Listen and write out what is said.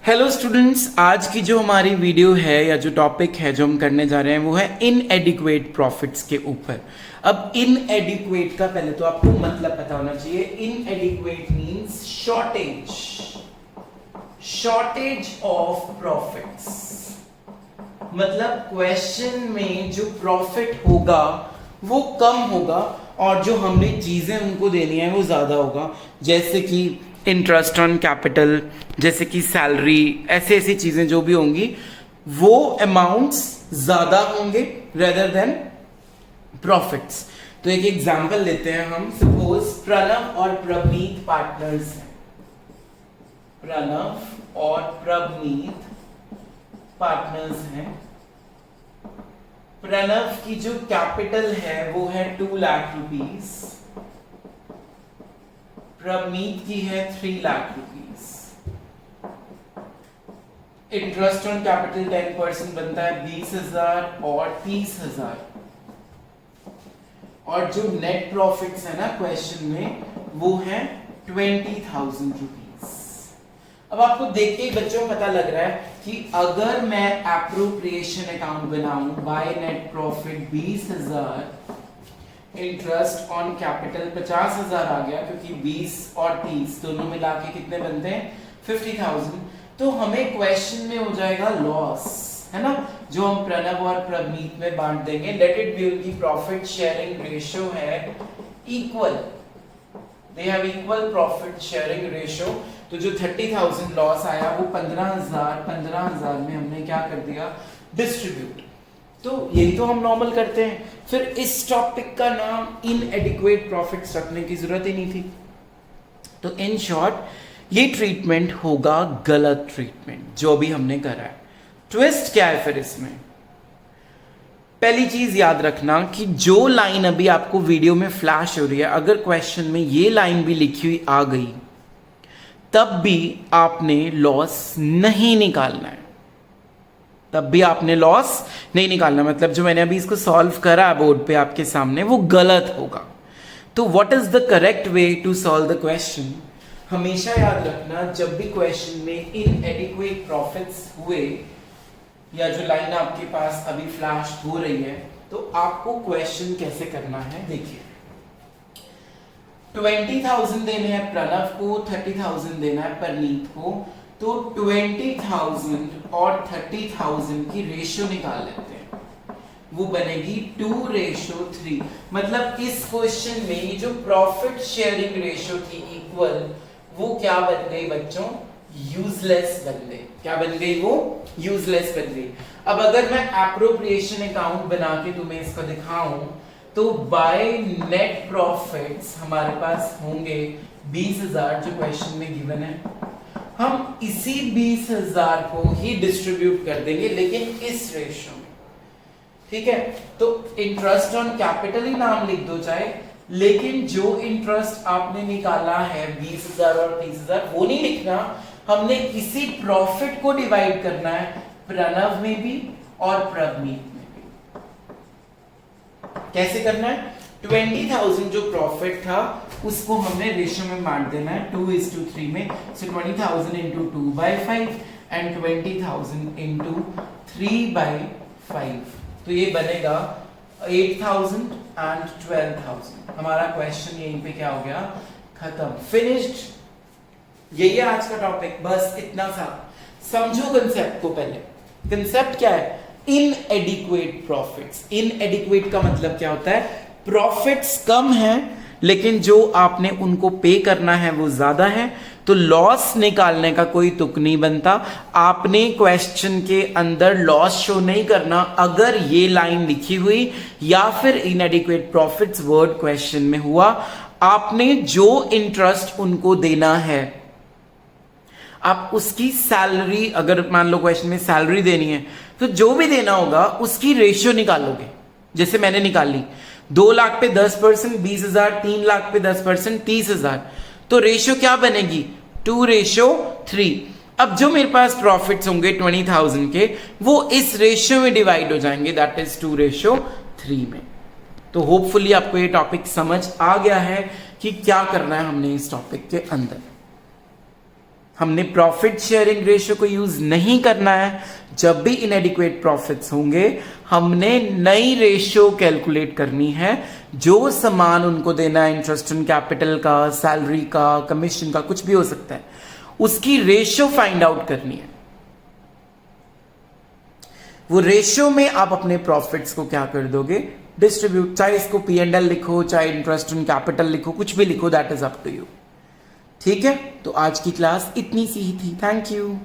Hello students, आज की जो हमारी वीडियो है या जो टॉपिक है जो हम करने जा रहे हैं वो है इनएडिक्वेट प्रॉफिट्स के ऊपर। अब इनएडिक्वेट का पहले तो आपको मतलब पता होना चाहिए। इनएडिक्वेट मींस शॉर्टेज ऑफ प्रॉफिट्स। मतलब क्वेश्चन में जो प्रॉफिट होगा वो कम होगा और जो हमने चीजें उनको देनी है वो ज्यादा होगा, जैसे कि इंटरेस्ट ऑन कैपिटल, जैसे कि सैलरी, ऐसी चीजें जो भी होंगी वो अमाउंट्स ज्यादा होंगे रेदर देन प्रॉफिट्स। तो एक एग्जांपल लेते हैं हम। सपोज प्रणव और प्रवनीत पार्टनर्स हैं। प्रणव और प्रवनीत पार्टनर्स हैं। प्रणव की जो कैपिटल है वो है 2 लाख रुपीस, प्रवनीत की है 3 lakh rupees. Interest on capital 10% बनता है 20,000 और 30,000। और जो नेट प्रॉफिट्स है ना क्वेश्चन में वो है 20,000 रुपीस। अब आपको देख के ही बच्चों को पता लग रहा है कि अगर मैं एप्रोप्रिएशन अकाउंट बनाऊं, by net profit 20,000, interest on capital 50,000 आ गया, क्योंकि 20 और 30 दोनों मिला के कितने बनते हैं 50,000। तो हमें क्वेश्चन में हो जाएगा लॉस, है ना, जो हम प्रणव और प्रवनीत में बांट देंगे। लेट इट बी उनकी प्रॉफिट शेयरिंग रेशियो है equal, they have equal profit sharing ratio. तो जो 30,000 लॉस आया वो 15,000 में हमने क्या कर दिया, डिस्ट्रीब्यूट। तो यही तो हम नॉर्मल करते हैं। फिर इस टॉपिक का नाम इनएडिक्वेट प्रॉफिट्स रखने की जरूरत ही नहीं थी। तो इन शॉर्ट ये ट्रीटमेंट होगा गलत ट्रीटमेंट जो भी हमने करा है। ट्विस्ट क्या है फिर इसमें? पहली चीज याद रखना कि जो लाइन अभी आपको वीडियो में फ्लैश हो रही है, अगर क्वेश्चन में ये लाइन भी लिखी हुई आ गई तब भी आपने लॉस नहीं निकालना है, तब भी आपने लॉस नहीं निकालना। मतलब जो मैंने अभी इसको सॉल्व करा बोर्ड पे आपके सामने वो गलत होगा। तो what is the correct way to solve the question? हमेशा याद रखना, जब भी क्वेश्चन में इनएडिक्वेट प्रॉफिट्स हुए या जो लाइन आपके पास अभी फ्लैश हो रही है, तो आपको क्वेश्चन कैसे करना है देखिए। 20,000 देने हैं प्रणव को, 30,000 देना है प्रनीत को। तो 20,000 और 30,000 की रेशियो निकाल लेते हैं, वो बनेगी 2:3। मतलब इस क्वेश्चन में ये जो प्रॉफिट शेयरिंग रेशियो थी इक्वल, वो क्या बन गई बच्चों, यूजलेस बन गई। क्या बन गई वो, यूजलेस बन गई। अब अगर मैं एप्रोप्रिएशन अकाउंट बना के तुम्हें इसको दिखाऊं तो बाय नेट प्रॉफिट्स हमारे पास होंगे 20,000 जो क्वेश्चन में गिवन है। हम इसी 20,000 को ही डिस्ट्रीब्यूट कर देंगे, लेकिन इस रेशियो में, ठीक है। तो इंटरेस्ट ऑन कैपिटल ही नाम लिख दो चाहे, लेकिन जो इंटरेस्ट आपने निकाला है 20,000 और 30,000 वो नहीं लिखना। हमने इसी प्रॉफिट को डिवाइड करना है प्रणव में भी और प्रवनीत में भी। कैसे करना है? 20,000 जो प्रॉफिट था उसको हमने रेशियो में बांट देना है 2:3 में। सो 20,000 into 2/5 एंड 20,000 into 3/5। तो ये बनेगा 8,000 एंड 12,000। हमारा क्वेश्चन यहीं पे क्या हो गया, खत्म, फिनिश्ड। यही है आज का टॉपिक, बस इतना सा समझो कंसेप्ट को। पहले कंसेप्ट क्या है, इनएडिक्वेट प्रॉफिट्स। इनएडिक्वेट का मतलब क्या होता है, प्रॉफिट्स कम हैं लेकिन जो आपने उनको पे करना है वो ज्यादा है। तो लॉस निकालने का कोई तुक नहीं बनता। आपने क्वेश्चन के अंदर लॉस शो नहीं करना अगर ये लाइन लिखी हुई या फिर इनएडिक्वेट प्रॉफिट्स वर्ड क्वेश्चन में हुआ। आपने जो इंटरेस्ट उनको देना है, आप उसकी सैलरी, अगर मान लो क्वेश्चन में सैलरी देनी है तो जो भी देना होगा उसकी रेशियो निकालोगे। जैसे मैंने निकाली 2 लाख पे 10%, 20,000, 3 लाख पे 10%, 30,000। तो रेशियो क्या बनेगी, 2:3। अब जो मेरे पास प्रॉफिट्स होंगे 20,000 के, वो इस रेशियो में डिवाइड हो जाएंगे, दैट इज 2:3 में। तो होपफुली आपको ये टॉपिक समझ आ गया है कि क्या करना है हमने इस टॉपिक के अंदर। हमने प्रॉफिट शेयरिंग रेशियो को यूज नहीं करना है। जब भी इनएडिक्वेट प्रॉफिट्स होंगे हमने नई रेशियो कैलकुलेट करनी है, जो समान उनको देना है, इंटरेस्ट ऑन कैपिटल का, सैलरी का, कमीशन का, कुछ भी हो सकता है, उसकी रेशियो फाइंड आउट करनी है। वो रेशियो में आप अपने प्रॉफिट्स को क्या कर दोगे, डिस्ट्रीब्यूट। चाहे इसको P&L लिखो, चाहे इंटरेस्ट ऑन कैपिटल लिखो, कुछ भी लिखो, that is up to you. ठीक है, तो आज की क्लास इतनी सी ही थी। Thank you.